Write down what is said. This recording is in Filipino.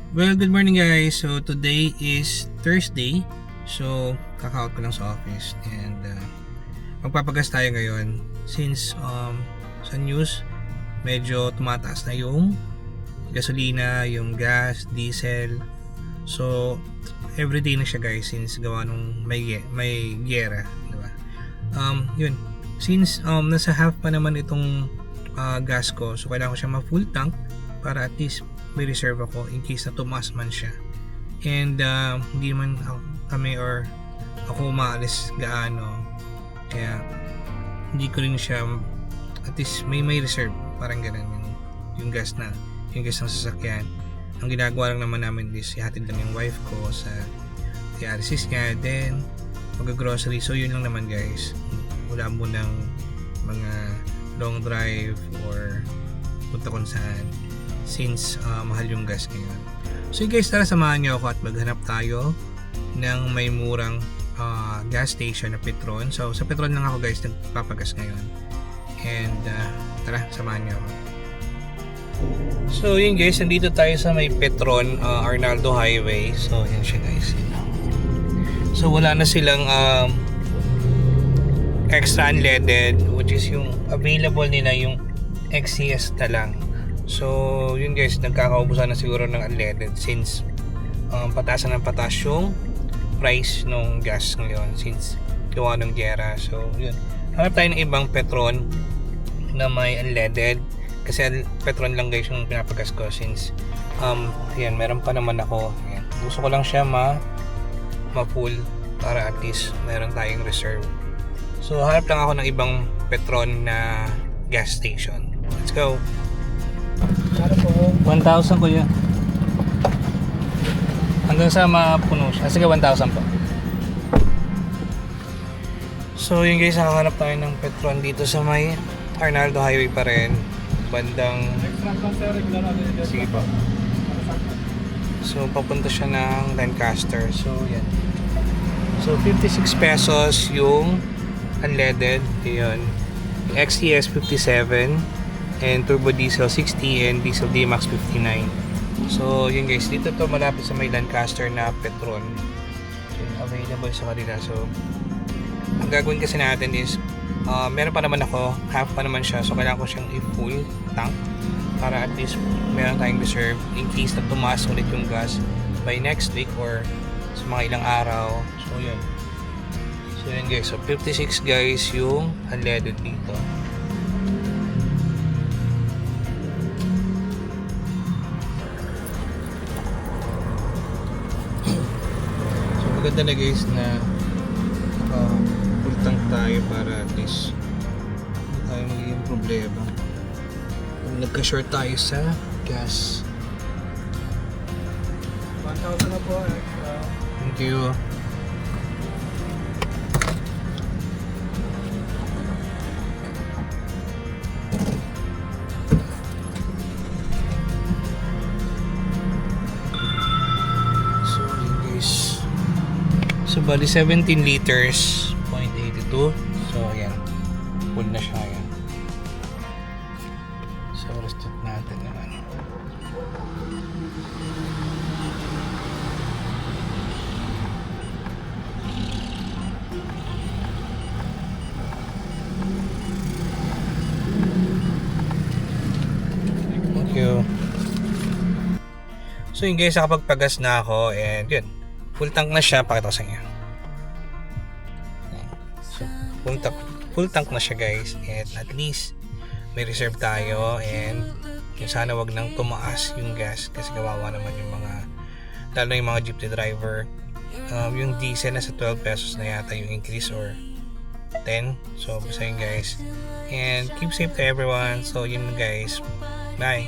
Well, good morning guys. So today is Thursday. So kaka-out ko lang sa office and magpapagas tayo ngayon since sa news medyo tumataas na yung gasolina, yung gas, diesel. So everyday na siya guys since gawa nung may giyera, di ba? Yun. Since nasa half pa naman itong gas ko, so kailangan ko siya ma-full tank para at least may reserve ako in case na tumaas man siya. And hindi man kami or ako umaalis gaano, kaya hindi ko rin siya, at least may reserve, parang ganun yung gas ng sasakyan. Ang ginagawa lang naman namin is ihatid lang yung wife ko sa dialysis niya, then mag-grocery. So yun lang naman guys, wala mo ng mga long drive or punta kung saan since mahal yung gas ngayon. So guys, tara samahan niyo ako at maghanap tayo ng may murang gas station na Petron. So sa Petron lang ako guys nagpapagas ngayon. And tara, samahan niyo ako. So yun guys, nandito tayo sa may Petron, Arnaldo Highway. So yan siya guys. So wala na silang extra unleaded, which is yung available nila yung XCS na lang. So yun guys, nagkakaubusan na siguro ng unleaded since patasan ng patas yung price ng gas ngayon since gawa ng giyera. So yun, hanap tayo ng ibang Petron na may unleaded kasi Petron lang guys yung pinapagas ko since yan, meron pa naman ako. Yan. Gusto ko lang siya ma-full para at least meron tayong reserve. So hanap lang ako ng ibang Petron na gas station. Let's go. 1,000 kuya. Hanggang sa mapuno siya. Sige, 1,000 po. So yun guys, nakahanap tayo ng Petron dito sa may Arnaldo Highway pa rin. Bandang... Sige po. So papunta siya ng Lancaster. So yan. So 56 pesos yung unleaded. Yun. XCS 57 and turbo diesel 60 and diesel D-Max 59. So yun guys, dito to malapit sa may Lancaster na Petron. So available sa kanila. So ang gagawin kasi natin is meron pa naman ako, half pa naman siya, so kailangan ko siyang i-full tank para at least meron tayong reserve in case na tumaas ulit yung gas by next week or sa mga ilang araw. So yun. So yun guys, so 56 guys yung unleaded dito. Maganda na guys na full tank tayo para at least hindi tayo magiging problema kung nagka-short tayo sa gas. 1,000 na po extra. Thank you. So bali 17 liters 0.82. So yan, full na siya yan. So restart natin naman. Thank you. So yun guys, nakapagpagas na ako and yun, full tank na siya. Pakita ko sa inyo. So, full tank na siya guys, and at least may reserve tayo. And yung sana wag nang tumaas yung gas kasi kawawa naman yung mga, lalo yung mga jeepney driver. Yung diesel na sa 12 pesos na yata yung increase or 10. So basta yun guys, and keep safe to everyone. So yun guys, bye.